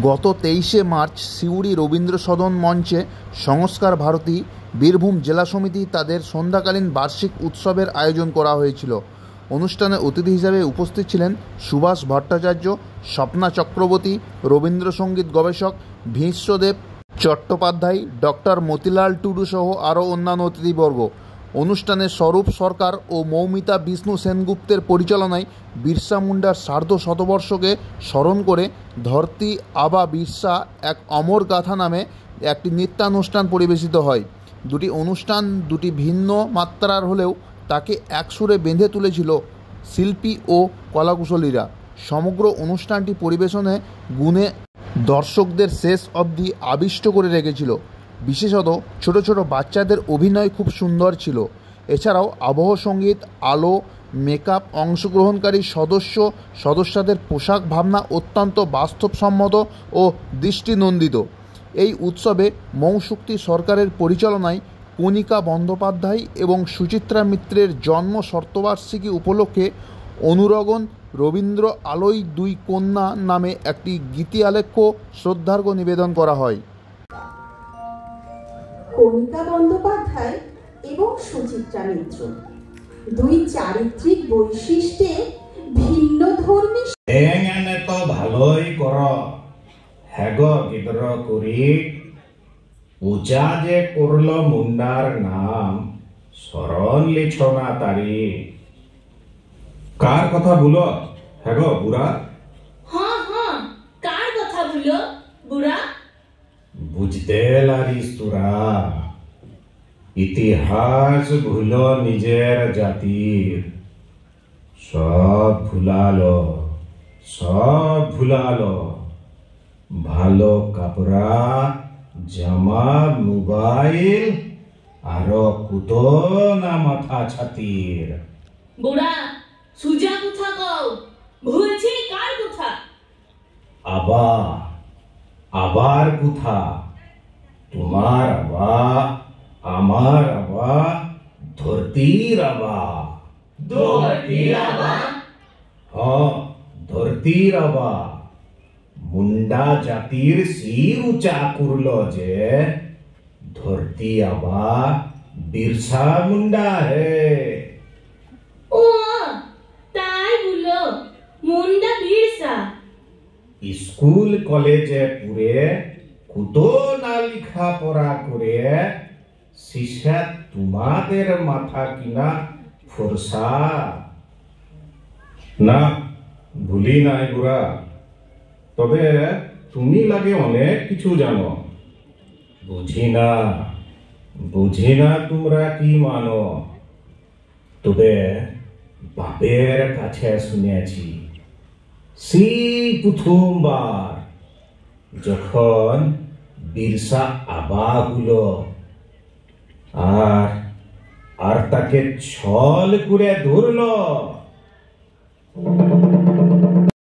গত 23শে মার্চ সিউড়ি রবীন্দ্র সদন মঞ্চে সংস্কার ভারতী বীরভূম জেলা সমিতি তাদের সন্ধ্যাকালীন বার্ষিক উৎসবের আয়োজন করা হয়েছিল। অনুষ্ঠানে অতিথি হিসেবে উপস্থিত ছিলেন সুভাষ ভট্টাচার্য, স্বপ্না চক্রবর্তী, রবীন্দ্রসঙ্গীত গবেষক ভীষ্মদেব চট্টোপাধ্যায়, ডক্টর মতিলাল টুডু সহ আরও অন্যান্য অতিথিবর্গ। অনুষ্ঠানে স্বরূপ সরকার ও মৌমিতা বিষ্ণু সেনগুপ্তের পরিচালনায় বিরসা মুন্ডার সার্ধ শতবর্ষকে স্মরণ করে ধরতি আবা বিরসা এক অমর গাথা নামে একটি নৃত্যানুষ্ঠান পরিবেশিত হয়। দুটি অনুষ্ঠান দুটি ভিন্ন মাত্রার হলেও তাকে একসুরে বেঁধে তুলেছিল শিল্পী ও কলাকুশলীরা। সমগ্র অনুষ্ঠানটি পরিবেশনে গুণে দর্শকদের শেষ অবধি আবিষ্ট করে রেখেছিল। বিশেষত ছোট ছোট বাচ্চাদের অভিনয় খুব সুন্দর ছিল। এছাড়াও আবহ সঙ্গীত, আলো, মেকআপ, অংশগ্রহণকারী সদস্যদের পোশাক ভাবনা অত্যন্ত বাস্তবসম্মত ও দৃষ্টিনন্দিত। এই উৎসবে মৌশক্তি সরকারের পরিচালনায় কণিকা বন্দ্যোপাধ্যায় এবং সুচিত্রা মিত্রের জন্ম শতবার্ষিকী উপলক্ষে অনুরগণ রবীন্দ্র আলোয় দুই কন্যা নামে একটি গীতি আলেখ্য শ্রদ্ধার্ঘ্য নিবেদন করা হয়। কণিকা বন্দ্যোপাধ্যায় এবং সুচিত্রা মিত্র দুই চারিত্রিক বৈশিষ্ট্যে ভিন্ন ধর্মী। এনে তো ভালোই কর হ্যাগ গিদ্র করি পূজা যে করল মুন্ডার নাম স্মরণ লিছ না তারি। কার কথা বলো হ্যাগ বুড়া? হ্যাঁ হ্যাঁ, কার কথা বলো বুড়া? বুঝতে লারিস তোরা ইতিহাস ভুল নিজের জাতির, সব ভুলালো ভালো কাপড়া জামা মোবাইল আরো কুত না মাথা ছাতির। বুড়া সুজা কথা কও, ভুলছি কার কথা? আবার কোথা? তোমার আবা, আমার আবা, ধরতির আবা। ধরতির আবা? হ্যাঁ, ধরতির আবা মুন্ডা জাতির শির উঁচা করল যে ধরতি আবা বিরসা মুন্ডা হে। ও তাই বলো, মুন্ডা বিরসা। স্কুল কলেজে পুরে কত না লেখা পড়া করে শিষ্যা তোমাদের মাথা কিনা ফোরসা না ভুলি নাই বুড়া। তবে তুমি লাগে অনেক কিছু জানো। বুঝি না তোমরা কি মানো। তবে বাপের কাছে শুনেছি সেই প্রথমবার যখন বিরসা আবা হলো আর তাকে ছল করে ধরল।